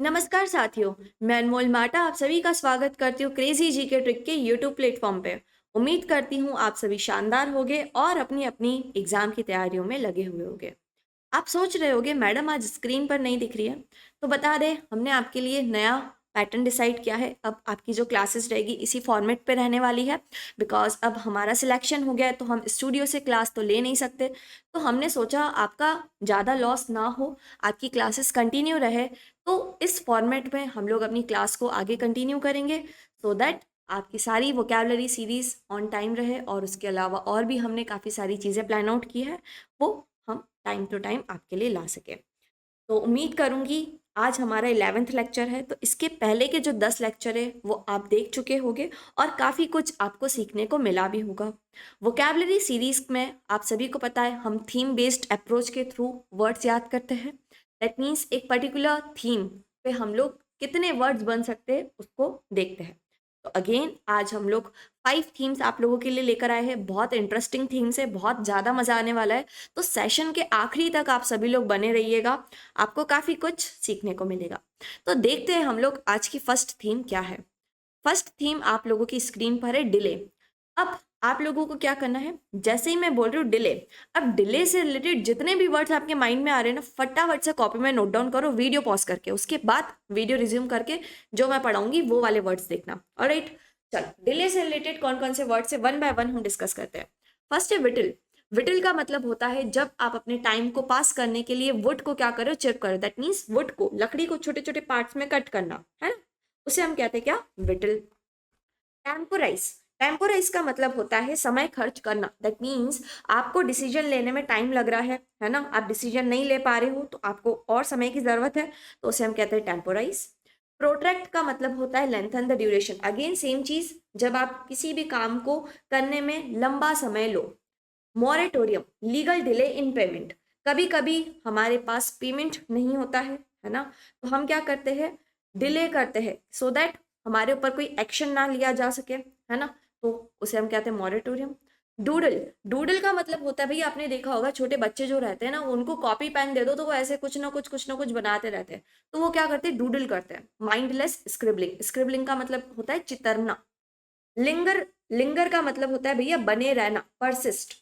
नमस्कार साथियों, मैं अनमोल माटा आप सभी का स्वागत करती हूँ क्रेजी जी के ट्रिक के यूट्यूब प्लेटफॉर्म पे। उम्मीद करती हूँ आप सभी शानदार होगे और अपनी अपनी एग्जाम की तैयारियों में लगे हुए होगे। आप सोच रहे होगे मैडम आज स्क्रीन पर नहीं दिख रही है, तो बता दें हमने आपके लिए नया पैटर्न डिसाइड किया है। अब आपकी जो क्लासेस रहेगी इसी फॉर्मेट पे रहने वाली है, बिकॉज अब हमारा सिलेक्शन हो गया है तो हम स्टूडियो से क्लास तो ले नहीं सकते। तो हमने सोचा आपका ज़्यादा लॉस ना हो, आपकी क्लासेस कंटिन्यू रहे, तो इस फॉर्मेट में हम लोग अपनी क्लास को आगे कंटिन्यू करेंगे, सो दैट आपकी सारी वोकेबलरी सीरीज ऑन टाइम रहे। और उसके अलावा और भी हमने काफ़ी सारी चीज़ें प्लान आउट की है, वो हम टाइम टू टाइम आपके लिए ला सके। तो उम्मीद करूंगी आज हमारा 11th लेक्चर है, तो इसके पहले के जो 10 लेक्चर है वो आप देख चुके होंगे और काफ़ी कुछ आपको सीखने को मिला भी होगा। वोकेबलरी सीरीज में आप सभी को पता है हम थीम बेस्ड अप्रोच के थ्रू वर्ड्स याद करते हैं। दैट मीन्स एक पर्टिकुलर थीम पे हम लोग कितने वर्ड्स बन सकते हैं उसको देखते हैं। तो अगेन आज हम लोग 5 थीम्स आप लोगों के लिए लेकर आए हैं। बहुत इंटरेस्टिंग थीम्स है, बहुत ज़्यादा मज़ा आने वाला है। तो सेशन के आखिरी तक आप सभी लोग बने रहिएगा, आपको काफ़ी कुछ सीखने को मिलेगा। तो देखते हैं हम लोग आज की फर्स्ट थीम क्या है। फर्स्ट थीम आप लोगों की स्क्रीन पर है डिले। अब आप लोगों को क्या करना है, जैसे ही मैं बोल रही हूँ डिले, अब डिले से रिलेटेड जितने भी वर्ड्स आपके माइंड में आ रहे हैं ना, फटाफट से कॉपी में नोट डाउन करो, वीडियो पॉज करके, उसके बाद वीडियो रिज्यूम करके जो मैं पढ़ाऊंगी वो वाले वर्ड्स देखना। ऑलराइट, चल डिले से रिलेटेड कौन कौन से वर्ड्स है वन बाय वन हम डिस्कस करते हैं। फर्स्ट है विटल। विटल का मतलब होता है जब आप अपने टाइम को पास करने के लिए वुड को क्या करो, चिप करो। दैट मीन्स वुड को, लकड़ी को छोटे छोटे पार्ट्स में कट करना है ना, उसे हम कहते हैं क्या, विटल। टेम्पोराइज। टेम्पोराइज का मतलब होता है समय खर्च करना। दैट मीन्स आपको डिसीजन लेने में टाइम लग रहा है ना, आप डिसीजन नहीं ले पा रहे हो तो आपको और समय की जरूरत है, तो उसे हम कहते हैं टेम्पोराइज। प्रोट्रैक्ट का मतलब होता है lengthen the duration. Again same चीज, जब आप किसी भी काम को करने में लंबा समय लो। Moratorium, legal delay in payment. कभी कभी हमारे पास पेमेंट नहीं होता है ना, तो हम क्या करते हैं, डिले करते हैं सो दैट हमारे ऊपर कोई एक्शन ना लिया जा सके, है ना, तो उसे हम कहते हैं मॉरेटोरियम। डूडल। डूडल का मतलब होता है, भैया आपने देखा होगा छोटे बच्चे जो रहते हैं ना, उनको कॉपी पेन दे दो तो वो ऐसे कुछ ना कुछ बनाते रहते हैं, तो वो क्या करते हैं, डूडल करते हैं। Mindless scribbling. स्क्रिबलिंग का मतलब होता है चितरना। लिंगर। लिंगर का मतलब होता है भैया बने रहना, परसिस्ट।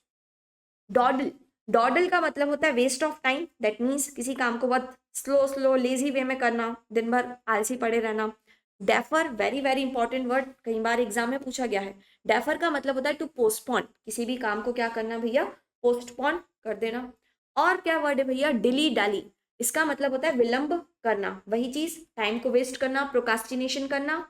डॉडल। डॉडल का मतलब होता है waste of time. That means किसी काम को बहुत स्लो स्लो लेजी वे में करना, दिन भर आलसी पड़े रहना। Defer, very very important word, कई बार एग्जाम में पूछा गया है। डेफर का मतलब होता है टू पोस्टपोन, किसी भी काम को क्या करना भैया, पोस्टपोन कर देना। और क्या वर्ड है भैया, डिली डाली। इसका मतलब होता है विलंब करना, वही चीज टाइम को वेस्ट करना, प्रोकास्टिनेशन करना।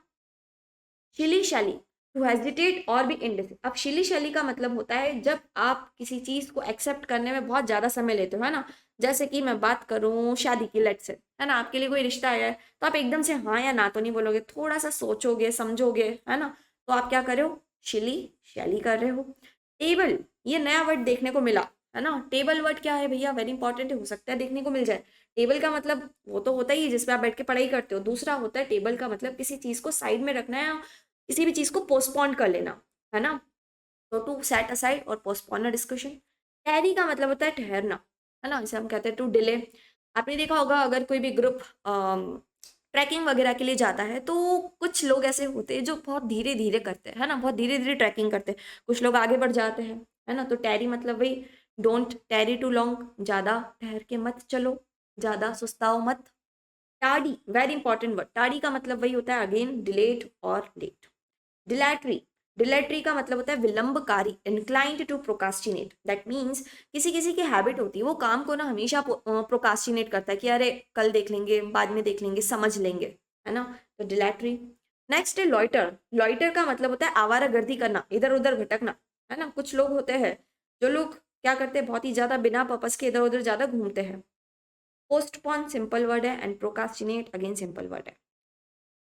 शिली शैली, टू हेजिटेट और भी इंडिसिव। अब शिली शैली का मतलब होता है जब आप किसी चीज को एक्सेप्ट करने में बहुत ज्यादा समय लेते हो, है ना। जैसे कि मैं बात करूं शादी की, लेट से, है ना, आपके लिए कोई रिश्ता आया है तो आप एकदम से हाँ या ना तो नहीं बोलोगे, थोड़ा सा सोचोगे समझोगे, है ना, तो आप क्या कर रहे हो, शिली शैली कर रहे हो। टेबल, ये नया वर्ड देखने को मिला, है ना। टेबल वर्ड क्या है भैया, वेरी इंपॉर्टेंट है, हो सकता है देखने को मिल जाए। टेबल का मतलब वो तो होता ही है जिसपे आप बैठ के पढ़ाई करते हो, दूसरा होता है टेबल का मतलब किसी चीज को साइड में रखना है, किसी भी चीज को पोस्टपोन कर लेना, है ना, तो टू सेट असाइड और पोस्टपोन अ डिस्कशन। टैरी का मतलब होता है ठहरना, है ना, इसे हम कहते हैं टू डिले। आपने देखा होगा अगर कोई भी ग्रुप ट्रैकिंग वगैरह के लिए जाता है तो कुछ लोग ऐसे होते हैं जो बहुत धीरे धीरे करते हैं, है ना, बहुत धीरे धीरे ट्रैकिंग करते हैं, कुछ लोग आगे बढ़ जाते हैं, है ना। तो टैरी मतलब वही, डोंट टैरी टू लॉन्ग, ज्यादा ठहर के मत चलो, ज्यादा सुस्ताओ मत। टाडी, वेरी इंपॉर्टेंट वर्ड, टाडी का मतलब वही होता है अगेन डिलेड और लेट। डिलैटरी। डिलैटरी का मतलब होता है विलंबकारी, inclined to procrastinate. That means किसी किसी की हैबिट होती है वो काम को ना हमेशा प्रोकास्टिनेट करता है कि अरे कल देख लेंगे, बाद में देख लेंगे, समझ लेंगे, है ना, तो डिलैटरी। नेक्स्ट है लॉइटर। लॉइटर का मतलब होता है आवारागर्दी करना, इधर उधर भटकना, है ना। कुछ लोग होते हैं जो लोग क्या करते हैं, बहुत ही ज्यादा बिना पर्पस के इधर उधर ज्यादा घूमते हैं। पोस्टपोन सिंपल वर्ड है and procrastinate again simple word है।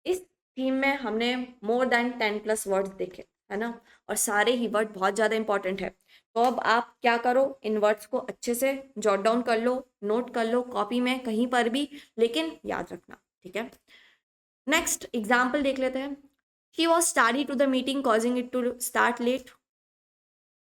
इस थीम में हमने मोर देन 10+ वर्ड्स देखे, है ना, और सारे ही वर्ड बहुत ज़्यादा इंपॉर्टेंट है। तो अब आप क्या करो, इन वर्ड्स को अच्छे से जॉट डाउन कर लो, नोट कर लो कॉपी में कहीं पर भी, लेकिन याद रखना, ठीक है। नेक्स्ट एग्जाम्पल देख लेते हैं। She was tardy to the meeting causing it to start late.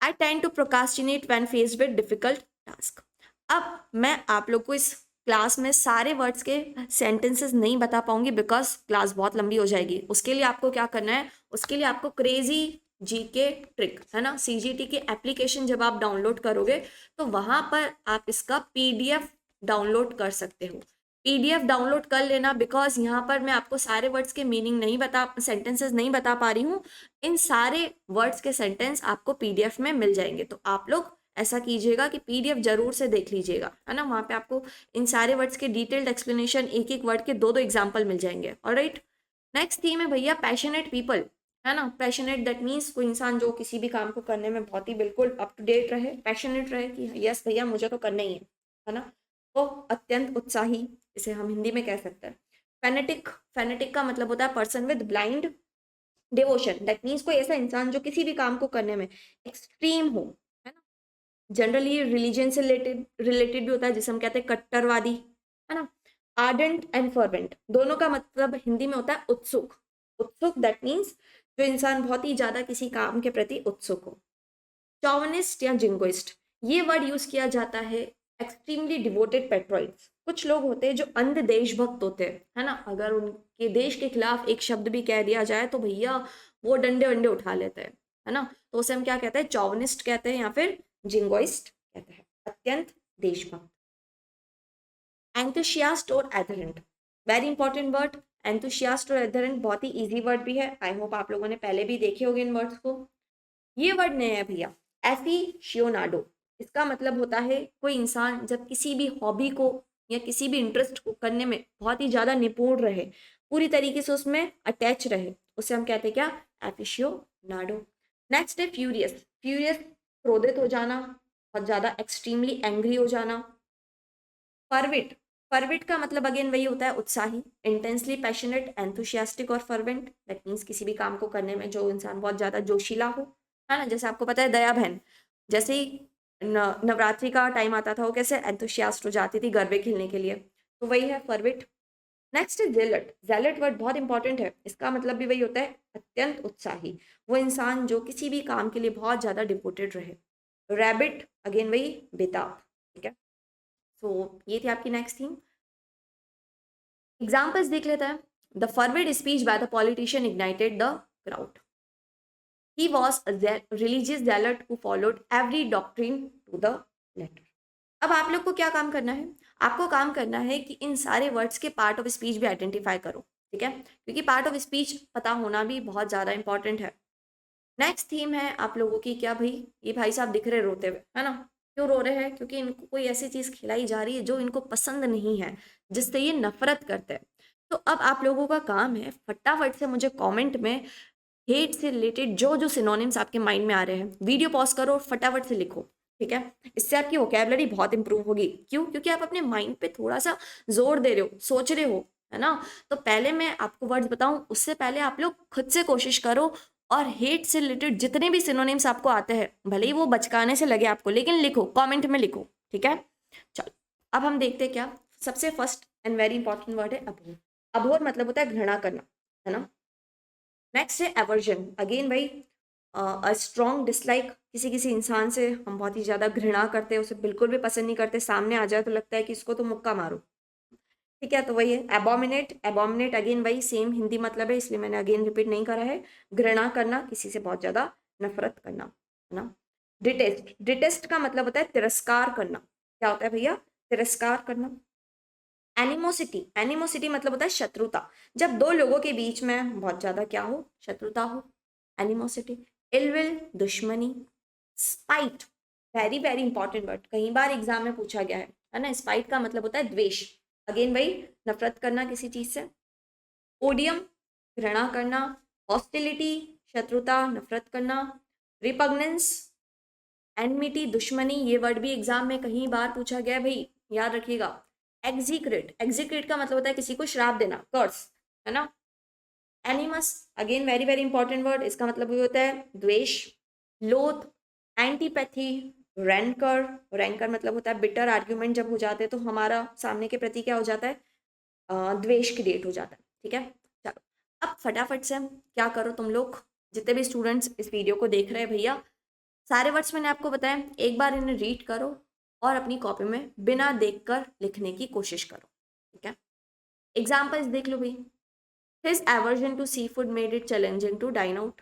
I tend to procrastinate when faced with difficult task. अब मैं आप लोग को इस क्लास में सारे वर्ड्स के सेंटेंसेस नहीं बता पाऊंगी बिकॉज क्लास बहुत लंबी हो जाएगी। उसके लिए आपको क्या करना है, उसके लिए आपको क्रेजी जीके ट्रिक है ना, सीजीटी की एप्लीकेशन जब आप डाउनलोड करोगे तो वहां पर आप इसका पीडीएफ डाउनलोड कर सकते हो। पीडीएफ डाउनलोड कर लेना बिकॉज यहाँ पर मैं आपको सारे वर्ड्स के मीनिंग नहीं बता, सेंटेंसेस नहीं बता पा रही हूँ। इन सारे वर्ड्स के सेंटेंस आपको पीडीएफ में मिल जाएंगे, तो आप लोग ऐसा कीजिएगा कि पीडीएफ जरूर से देख लीजिएगा, है ना। वहाँ पे आपको इन सारे वर्ड्स के डिटेल्ड एक्सप्लेनेशन, एक एक वर्ड के दो दो एग्जाम्पल मिल जाएंगे। ऑलराइट, नेक्स्ट थीम है भैया पैशनेट पीपल, है ना। पैशनेट दैट मीन्स कोई इंसान जो किसी भी काम को करने में बहुत ही बिल्कुल अप टू डेट रहे, पैशनेट रहे कि यस भैया मुझे तो करना ही है ना। तो अत्यंत उत्साही, इसे हम हिंदी में कह सकते हैं। फेनेटिक, फेनेटिक का मतलब होता है person with blind devotion, that means कोई ऐसा इंसान जो किसी भी काम को करने में एक्सट्रीम हो, है ना। जनरली रिलीजन से रिलेटेड रिलेटेड भी होता है, जिसे हम कहते हैं कट्टरवादी, है ना। आर्डेंट एंड फर्वेंट, दोनों का मतलब हिंदी में होता है उत्सुक। उत्सुक दैट मीन्स जो इंसान बहुत ही ज्यादा किसी काम के प्रति उत्सुक हो। चौवनिस्ट या जिंगोइस्ट, ये वर्ड यूज किया जाता है एक्सट्रीमली डिवोटेड पेट्रोइट्स, कुछ लोग होते हैं जो अंध देशभक्त होते हैं, है ना। अगर उनके देश के खिलाफ एक शब्द भी कह दिया जाए तो भैया वो डंडे वंडे उठा लेते हैं, है ना। तो उसे हम क्या कहते हैं, चौवनिस्ट कहते हैं या फिर जिंगोइस्ट कहते हैं, अत्यंत देशभक्त। एंथुसियास्ट और एथरेंट, वेरी इंपॉर्टेंट वर्ड। एंथुसियास्ट और एथरेंट बहुत ही इजी वर्ड भी है, आई होप आप लोगों ने पहले भी देखे होंगे इन वर्ड्स को। ये वर्ड नया है भैया, एफिशियोनाडो, इसका मतलब होता है कोई इंसान जब किसी भी हॉबी को या किसी भी इंटरेस्ट को करने में बहुत ही ज्यादा निपुण रहे, पूरी तरीके से उसमें अटैच रहे, उसे हम कहते हैं क्या, एफिशियोनाडो। नेक्स्ट है फ्यूरियस, फ्यूरियस क्रोधित हो जाना, बहुत ज्यादा एक्सट्रीमली एंग्री हो जाना। फर्विट, फर्विट का मतलब अगेन वही होता है उत्साही, इंटेंसली पैशनेट, एंथुसियास्टिक और फर्वेंट, दैट मीन्स किसी भी काम को करने में जो इंसान बहुत ज्यादा जोशीला हो, है ना। जैसे आपको पता है दया बहन, जैसे ही नवरात्रि का टाइम आता था वो कैसे एंथुसियास्ट हो जाती थी गरबे खेलने के लिए, तो वही है फर्विट। नेक्स्ट है जेलट, जेलट वर्ड बहुत इंपॉर्टेंट है, इसका मतलब भी वही होता है अत्यंत उत्साही, वो इंसान जो किसी भी काम के लिए बहुत ज्यादा डिवोटेड रहे। रैबिट अगेन वही बेताब, ठीक है। सो ये थी आपकी नेक्स्ट थीम। एग्जाम्पल्स देख लेते हैं। The forward speech by the politician ignited the crowd, he was a religious zealot who followed every doctrine to the letter। अब आप लोग को क्या काम करना है, आपको काम करना है कि इन सारे वर्ड्स के पार्ट ऑफ स्पीच भी आइडेंटिफाई करो, ठीक है, क्योंकि पार्ट ऑफ स्पीच पता होना भी बहुत ज़्यादा इंपॉर्टेंट है। नेक्स्ट थीम है आप लोगों की क्या भाई, ये भाई साहब दिख रहे रोते हुए, है ना। क्यों रो रहे हैं, क्योंकि इनको कोई ऐसी चीज़ खिलाई जा रही है जो इनको पसंद नहीं है, जिससे ये नफरत करते हैं। तो अब आप लोगों का काम है फटाफट से मुझे कमेंट में हेट से रिलेटेड जो जो सिनोनिम्स आपके माइंड में आ रहे हैं, वीडियो पॉज करो और फटाफट से लिखो, ठीक है। इससे आपकी वोकैबुलरी बहुत इंप्रूव होगी। क्यों, क्योंकि आप अपने माइंड पे थोड़ा सा जोर दे रहे हो, सोच रहे हो, है ना। तो पहले मैं आपको वर्ड्स बताऊं उससे पहले आप लोग खुद से कोशिश करो और हेट से रिलेटेड जितने भी सिनोनिम्स आपको आते हैं, भले ही वो बचकाने से लगे आपको, लेकिन लिखो, कमेंट में लिखो, ठीक है। चलो अब हम देखते हैं क्या, सबसे first and very important word है अभोर। अभोर मतलब होता है घृणा करना, है ना। नेक्स्ट है एवर्जन, अगेन भाई अ स्ट्रॉन्ग डिसलाइक, किसी किसी इंसान से हम बहुत ही ज़्यादा घृणा करते हैं, उसे बिल्कुल भी पसंद नहीं करते, सामने आ जाए तो लगता है कि इसको तो मुक्का मारो, ठीक है। तो वही है एबोमिनेट, एबोमिनेट अगेन वही सेम हिंदी मतलब है, इसलिए मैंने अगेन रिपीट नहीं करा है। घृणा करना, किसी से बहुत ज़्यादा नफरत करना, है ना। डिटेस्ट, डिटेस्ट का मतलब होता है तिरस्कार करना, क्या होता है भैया, तिरस्कार करना। एनिमोसिटी, एनिमोसिटी मतलब होता है शत्रुता, जब दो लोगों के बीच में बहुत ज्यादा क्या हो, शत्रुता हो, एनिमोसिटी। इलविल, दुश्मनी। Spite, very very important word, कई बार एग्जाम में पूछा गया है ना। स्पाइट का मतलब होता है द्वेष, अगेन वही नफरत करना किसी चीज से। ओडियम, घृणा करना। हॉस्टिलिटी, शत्रुता, नफरत करना। रिपग्नेंस, एनमिटी, दुश्मनी, ये वर्ड भी एग्जाम में कहीं बार पूछा गया है भाई, याद रखिएगा। एग्जीक्रेट, एग्जीक्रेट का मतलब होता है किसी को श्राप देना, कर्स, है ना। एनिमस, again very very important word, इसका मतलब भी होता है द्वेष। लोथ, एंटीपैथी, रैंकर, रैंकर मतलब होता है बिटर आर्ग्यूमेंट जब हो जाते हैं तो हमारा सामने के प्रति क्या हो जाता है, द्वेष क्रिएट हो जाता है, ठीक है। चलो अब फटाफट से क्या करो तुम लोग, जितने भी स्टूडेंट्स इस वीडियो को देख रहे हैं भैया, सारे वर्ड्स मैंने आपको बताया, एक बार इन्हें रीड करो और अपनी कॉपी में बिना देखकर लिखने की कोशिश करो, ठीक है। एग्जाम्पल्स देख लो भाई। His aversion to see food made it challenging to dine out.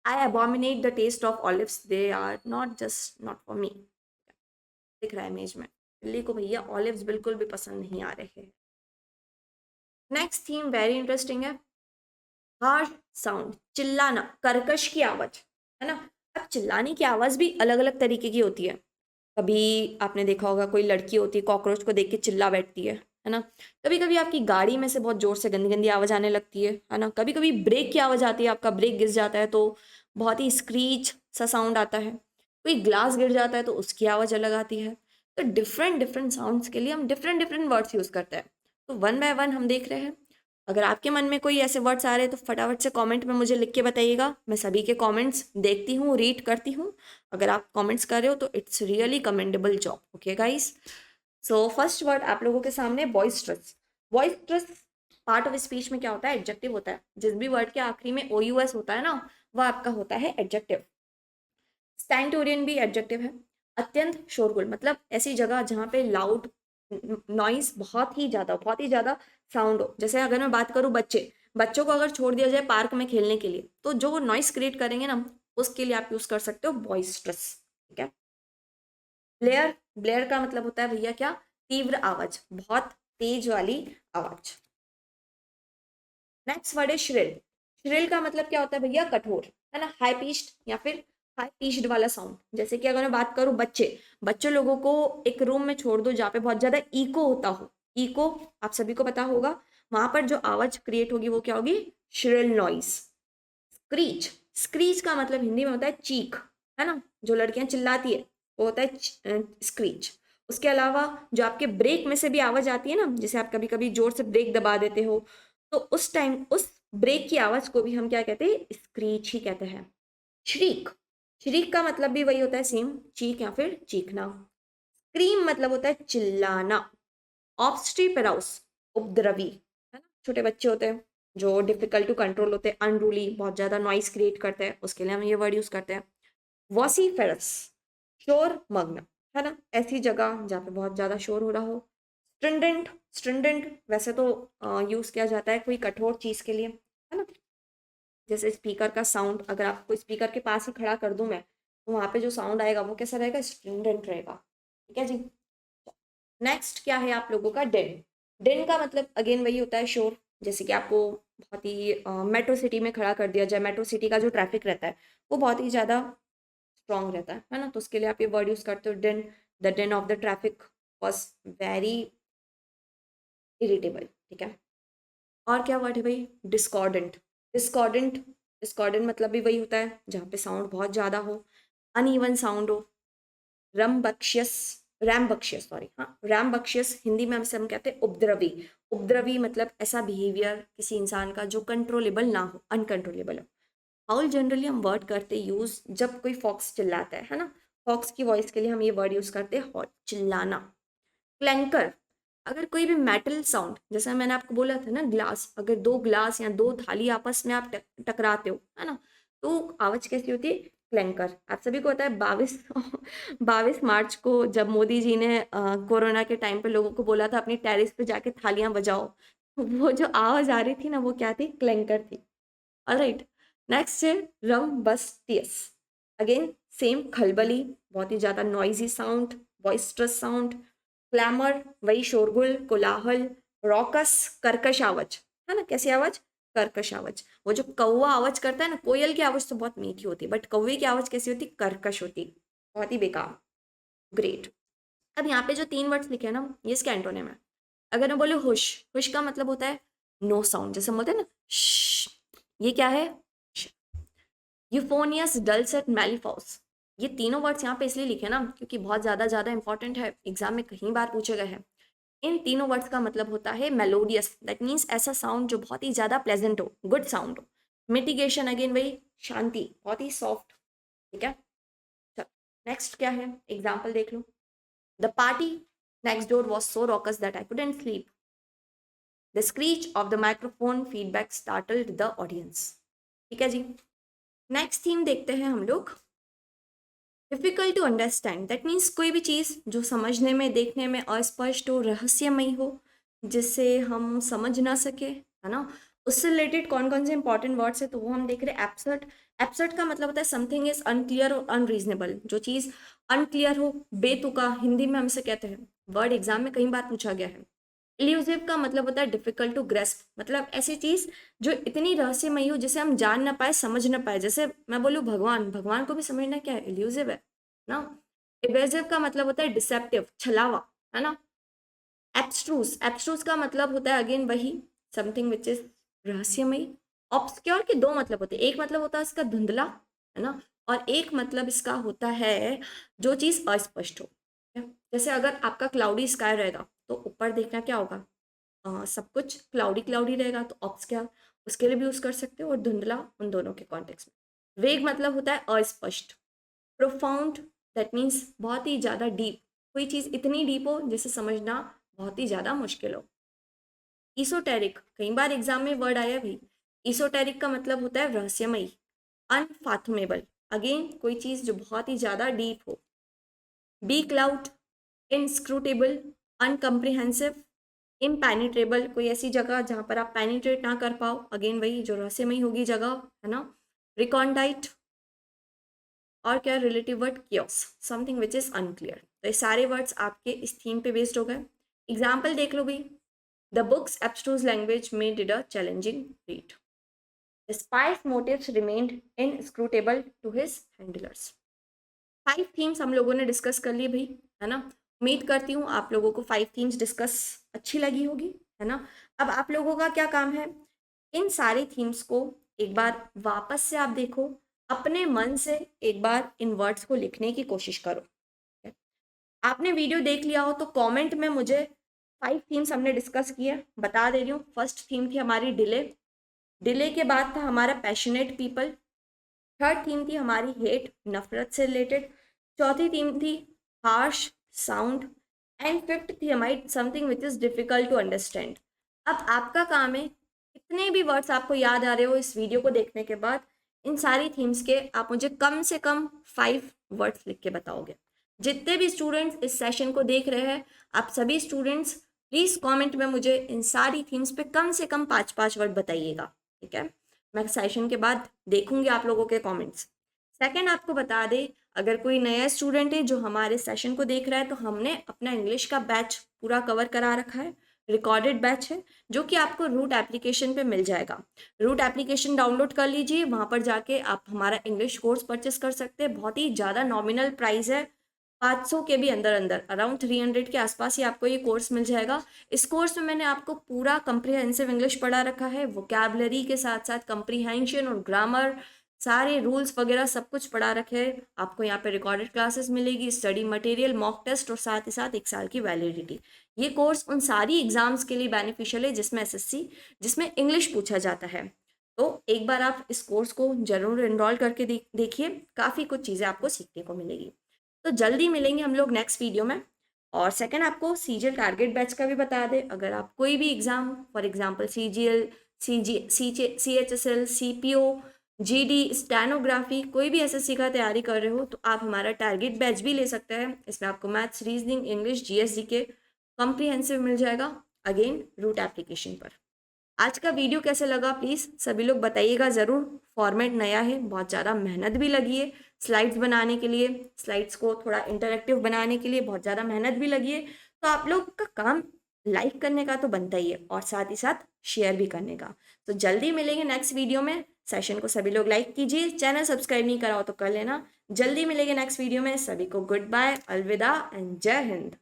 I abominate the taste of olives, they are not just not for me. दिख रहा है इमेज में, दिल्ली को भैया ऑलिव्स बिल्कुल भी पसंद नहीं आ रहे हैं। नेक्स्ट थीम वेरी इंटरेस्टिंग है। हार्श साउंड, चिल्लाना, कर्कश की आवाज, है ना। अब चिल्लाने की आवाज भी अलग अलग तरीके की होती है। कभी आपने देखा होगा कोई लड़की होती है कॉकरोच को देख के चिल्ला बैठती है ना। कभी कभी आपकी गाड़ी में से बहुत जोर से गंदी गंदी आवाज आने लगती है ना। कभी कभी ब्रेक की आवाज आती है, आपका ब्रेक गिर जाता है तो बहुत ही स्क्रीच सा साउंड आता है। कोई ग्लास गिर जाता है तो उसकी आवाज अलग आती है। तो डिफरेंट डिफरेंट साउंड्स के लिए हम डिफरेंट डिफरेंट वर्ड्स यूज करते हैं। तो वन बाय वन हम देख रहे हैं। अगर आपके मन में कोई ऐसे वर्ड्स आ रहे हैं तो फटाफट से कमेंट में मुझे लिख के बताइएगा। मैं सभी के कमेंट्स देखती हूँ, रीड करती हूँ। अगर आप कमेंट्स कर रहे हो तो it's really commendable job. Okay guys, so first word आप लोगों के सामने boisterous. Boisterous part of speech में क्या होता है? एडजेक्टिव होता है। जिस भी वर्ड के आखिरी में ओ यू एस होता है ना, वह आपका होता है एडजेक्टिव। स्टैंटोरियन भी एडजेक्टिव है। अत्यंत शोरगुल, मतलब ऐसी जगह जहाँ पे लाउड नॉइस बहुत ही ज्यादा साउंड हो। जैसे अगर मैं बात करूँ बच्चों को अगर छोड़ दिया जाए पार्क में खेलने के लिए तो जो वो नॉइस क्रिएट करेंगे ना, उसके लिए आप यूज कर सकते हो बॉइस्ट्रस, ठीक है। ब्लेयर, ब्लेयर का मतलब होता है भैया क्या? तीव्र आवाज, बहुत तेज वाली आवाज। नेक्स्ट वर्ड है श्रिल। श्रिल का मतलब क्या होता है भैया? कठोर, है ना, हाई पिच्ड या फिर हाई पिच्ड वाला साउंड। जैसे कि अगर मैं बात करूं बच्चे लोगों को एक रूम में छोड़ दो जहाँ पे बहुत ज्यादा इको होता हो। इको आप सभी को पता होगा, वहां पर जो आवाज क्रिएट होगी वो क्या होगी? Shrill noise. स्क्रीच, स्क्रीच का मतलब हिंदी में होता है चीख, है ना। जो लड़कियां चिल्लाती है वो होता है स्क्रीच। उसके अलावा जो आपके ब्रेक में से भी आवाज आती है ना, जैसे आप कभी कभी जोर से ब्रेक दबा देते हो, तो उस टाइम उस ब्रेक की आवाज को भी हम क्या कहते हैं? स्क्रीच ही कहते हैं। श्रीक, श्रीक का मतलब भी वही होता है सेम, चीख या फिर चीखना। स्क्रीम मतलब होता है चिल्लाना। ऑब्स्ट्रीपेराउस, उपद्रवी, है ना। छोटे बच्चे होते हैं जो डिफिकल्ट टू कंट्रोल होते हैं, अनरूली, बहुत ज्यादा नॉइस क्रिएट करते हैं, उसके लिए हम ये वर्ड यूज करते हैं। वॉसीफेरस, शोर मग्न, है ना, ऐसी जगह जहाँ पे बहुत ज्यादा शोर हो रहा हो। स्ट्रिंडेंट, स्ट्रिंडेंट वैसे तो यूज किया जाता है कोई कठोर चीज के लिए, है ना। जैसे स्पीकर का साउंड, अगर आपको स्पीकर के पास ही खड़ा कर दूं मैं, तो वहां पे जो साउंड आएगा वो कैसा रहेगा? स्ट्रिंडेंट रहेगा, ठीक है जी। नेक्स्ट क्या है आप लोगों का? डेन। डेन का मतलब अगेन वही होता है शोर। जैसे कि आपको बहुत ही मेट्रो सिटी में खड़ा कर दिया जाए, मेट्रो सिटी का जो ट्रैफिक रहता है वो बहुत ही ज़्यादा स्ट्रॉन्ग रहता है ना। तो उसके लिए आप ये वर्ड यूज करते हो den. The den of the traffic was very irritable, ठीक है। और क्या वर्ड है भाई? डिस्कॉर्डेंट। डिस्कॉर्डेंट, डिस्कॉर्डेंट मतलब भी वही होता है जहाँ पे साउंड बहुत ज़्यादा हो, अनइवन साउंड हो। रमबक्शियस, रैमबक्शियस सॉरी, हाँ रैमबक्शियस हिंदी में हम कहते हैं उपद्रवी। उपद्रवी मतलब ऐसा बिहेवियर किसी इंसान का जो कंट्रोलेबल ना हो, अनकंट्रोलेबल हो। हाउल जनरली हम वर्ड करते यूज जब कोई फॉक्स चिल्लाता है ना। फॉक्स की वॉइस के लिए हम ये वर्ड यूज करते हैं हॉट, चिल्लाना। क्लैंकर, अगर कोई भी मेटल साउंड, जैसा मैंने आपको बोला था ना, ग्लास, अगर दो ग्लास या दो थाली आपस में आप टकराते हो, है ना, तो आवाज कैसी होती है? क्लैंकर। आप सभी को पता है 22 मार्च को जब मोदी जी ने कोरोना के टाइम पे लोगों को बोला था अपनी टेरिस पे जाके थालियां बजाओ, वो जो आवाज आ रही थी ना वो क्या थी? क्लैंकर थी। ऑलराइट, नेक्स्ट है रम्बस्टियस। अगेन सेम, खलबली, बहुत ही ज्यादा noisy sound, boisterous sound. Clamour, वही शोरगुल, कोलाहल। रॉकस, कर्कश आवाज, है ना, कैसी आवाज? कर्कश आवाज। वो जो कौवा आवाज करता है ना, कोयल की आवाज तो बहुत मीठी होती है, बट कौवे की आवाज कैसी होती? कर्कश होती, बहुत ही बेकार। ग्रेट। अब यहाँ पे जो 3 वर्ड्स लिखे हैं ना, ये इसके एंटोनिम है। अगर मैं बोलूँ हुश, हुश का मतलब होता है नो साउंड, जैसे हम बोलते हैं ना श्श, ये क्या है? यूफोनियस, डलसेट, मेलिफॉस। ये तीनों वर्ड्स यहाँ पे इसलिए लिखे ना क्योंकि बहुत ज्यादा इंपॉर्टेंट है, एग्जाम में कहीं बार पूछे गए हैं। इन तीनों वर्ड्स का मतलब होता है मेलोडियस, दैट मीन्स ऐसा साउंड जो बहुत ही ज्यादा प्लेजेंट हो, गुड साउंड हो। मिटिगेशन, अगेन वही शांति, बहुत ही सॉफ्ट, ठीक है। नेक्स्ट क्या है? एग्जाम्पल देख लो। The party next door was so raucous that I couldn't sleep. The screech of the microphone feedback startled the audience, ठीक है जी। नेक्स्ट थीम देखते हैं हम लोग, difficult to understand that means कोई भी चीज़ जो समझने में देखने में अस्पष्ट हो, रहस्यमयी हो, जिसे हम समझ ना सके, है ना। उससे रिलेटेड कौन कौन से इंपॉर्टेंट वर्ड्स है, तो वो हम देख रहे हैं। एब्सर्ट, एब्सर्ट का मतलब होता है समथिंग इज अनक्लियर और अनरीजनेबल, जो चीज़ अनक्लियर हो, बेतुका, हिंदी में हम इसे कहते हैं। वर्ड एग्जाम में कई बार पूछा गया है। इल्यूसिव का मतलब होता है डिफिकल्ट टू ग्रेस्प, मतलब ऐसी चीज जो इतनी रहस्यमयी हो जिसे हम जान ना पाए, समझ ना पाए। जैसे मैं बोलूँ भगवान, भगवान को भी समझना क्या है, इल्यूसिव है ना। इवेसिव का मतलब होता है डिसेप्टिव, छलावा, है ना। एब्स्ट्रूस, एब्स्ट्रूस का मतलब होता है अगेन वही, समथिंग विच इज रहस्यमयी। ऑब्सक्योर के दो मतलब होते हैं, एक मतलब होता है इसका धुंधला, है ना, और एक मतलब इसका होता है जो चीज अस्पष्ट हो। जैसे अगर आपका क्लाउडी स्काई रहेगा तो ऊपर देखना क्या होगा, सब कुछ क्लाउडी क्लाउडी रहेगा, तो ऑब्सक्योर उसके लिए भी यूज कर सकते हो, और धुंधला उन दोनों के कॉन्टेक्स्ट में। वेग मतलब होता है अस्पष्ट। प्रोफाउंड दैट मीन्स बहुत ही ज़्यादा डीप, कोई चीज़ इतनी डीप हो जिसे समझना बहुत ही ज़्यादा मुश्किल हो। ईसोटेरिक, कई बार एग्जाम में वर्ड आया भी। ईसोटेरिक का मतलब होता है रहस्यमयी। अनफाथमेबल, अगेन कोई चीज़ जो बहुत ही ज़्यादा डीप हो। बी क्लाउड, इनस्क्रूटेबल, अनकम्प्रिहेंसिव, इम्पेनिट्रेबल, कोई ऐसी जगह जहाँ पर आप पेनिट्रेट ना कर पाओ, अगेन वही जो रहस्यमयी होगी जगह, है ना। रिकॉन्डाइट, और क्या relative word, chaos, something which is unclear. तो ये सारे वर्ड्स आपके इस थीम पे बेस्ड हो गए। एग्जाम्पल देख लो भी। The books abstruse language made it a challenging read. The spy's motives remained inscrutable to his handlers. 5 themes हम लोगों ने डिस्कस कर ली भाई, है ना। उम्मीद करती हूँ आप लोगों को 5 थीम्स डिस्कस अच्छी लगी होगी, है ना। अब आप लोगों का क्या काम है, इन सारी थीम्स को एक बार वापस से आप देखो, अपने मन से एक बार इन वर्ड्स को लिखने की कोशिश करो। आपने वीडियो देख लिया हो तो कमेंट में मुझे 5 थीम्स हमने डिस्कस किए बता दे रही हूँ। फर्स्ट थीम थी हमारी डिले, डिले के बाद था हमारा पैशनेट पीपल। थर्ड थीम थी हमारी हेट, नफरत से रिलेटेड। चौथी थीम थी हार्श साउंड। एंड फिफ्थ थी हमारी something which is difficult to understand. अब आपका काम है, कितने भी वर्ड्स आपको याद आ रहे हो इस वीडियो को देखने के बाद, इन सारी थीम्स के आप मुझे कम से कम 5 वर्ड्स लिख के बताओगे। जितने भी स्टूडेंट्स इस सेशन को देख रहे हैं, आप सभी स्टूडेंट्स प्लीज कमेंट में मुझे इन सारी थीम्स पे कम से कम 5-5 वर्ड बताइएगा, ठीक है। मैं सेशन के बाद देखूंगी आप लोगों के कमेंट्स। सेकंड, आपको बता दे, अगर कोई नया स्टूडेंट है जो हमारे सेशन को देख रहा है, तो हमने अपना इंग्लिश का बैच पूरा कवर करा रखा है, रिकॉर्डेड बैच है, जो कि आपको रूट एप्लीकेशन पे मिल जाएगा। रूट एप्लीकेशन डाउनलोड कर लीजिए, वहाँ पर जाके आप हमारा इंग्लिश कोर्स परचेस कर सकते हैं। बहुत ही ज़्यादा नॉमिनल प्राइस है, 500 के भी अंदर अंदर, अराउंड 300 के आसपास ही आपको ये कोर्स मिल जाएगा। इस कोर्स में मैंने आपको पूरा कंप्रिहेंसिव इंग्लिश पढ़ा रखा है, वोकैबलरी के साथ साथ कंप्रीहेंशन और ग्रामर, सारे रूल्स वगैरह सब कुछ पढ़ा रखे हैं। आपको यहाँ पे रिकॉर्डेड क्लासेस मिलेगी, स्टडी मटेरियल, मॉक टेस्ट, और साथ ही साथ 1 साल की वैलिडिटी। ये कोर्स उन सारी एग्जाम्स के लिए बेनिफिशियल है जिसमें एसएससी, जिसमें इंग्लिश पूछा जाता है। तो एक बार आप इस कोर्स को जरूर एनरोल करके देखिए, काफ़ी कुछ चीज़ें आपको सीखने को मिलेगी। तो जल्दी मिलेंगे हम लोग नेक्स्ट वीडियो में। और सेकंड, आपको सीजीएल टारगेट बैच का भी बता दें, अगर आप कोई भी exam, for example CGL, CHSL, CPO, GD, stenography, कोई भी एसएससी का तैयारी कर रहे हो, तो आप हमारा टारगेट बैच भी ले सकते हैं। इसमें आपको maths, reasoning, English, GS, GK comprehensive मिल जाएगा, अगेन रूट एप्लीकेशन पर। आज का वीडियो कैसे लगा प्लीज़ सभी लोग बताइएगा ज़रूर। फॉर्मेट नया है, बहुत ज़्यादा मेहनत भी लगी है स्लाइड्स बनाने के लिए, स्लाइड्स को थोड़ा इंटरेक्टिव बनाने के लिए बहुत ज़्यादा मेहनत भी लगी है। तो आप लोग का काम लाइक करने का तो बनता ही है, और साथ ही साथ शेयर भी करने का। तो जल्दी मिलेंगे नेक्स्ट वीडियो में। सेशन को सभी लोग लाइक कीजिए, चैनल सब्सक्राइब नहीं करा हो तो कर लेना। जल्दी मिलेंगे नेक्स्ट वीडियो में। सभी को गुड बाय, अलविदा एंड जय हिंद।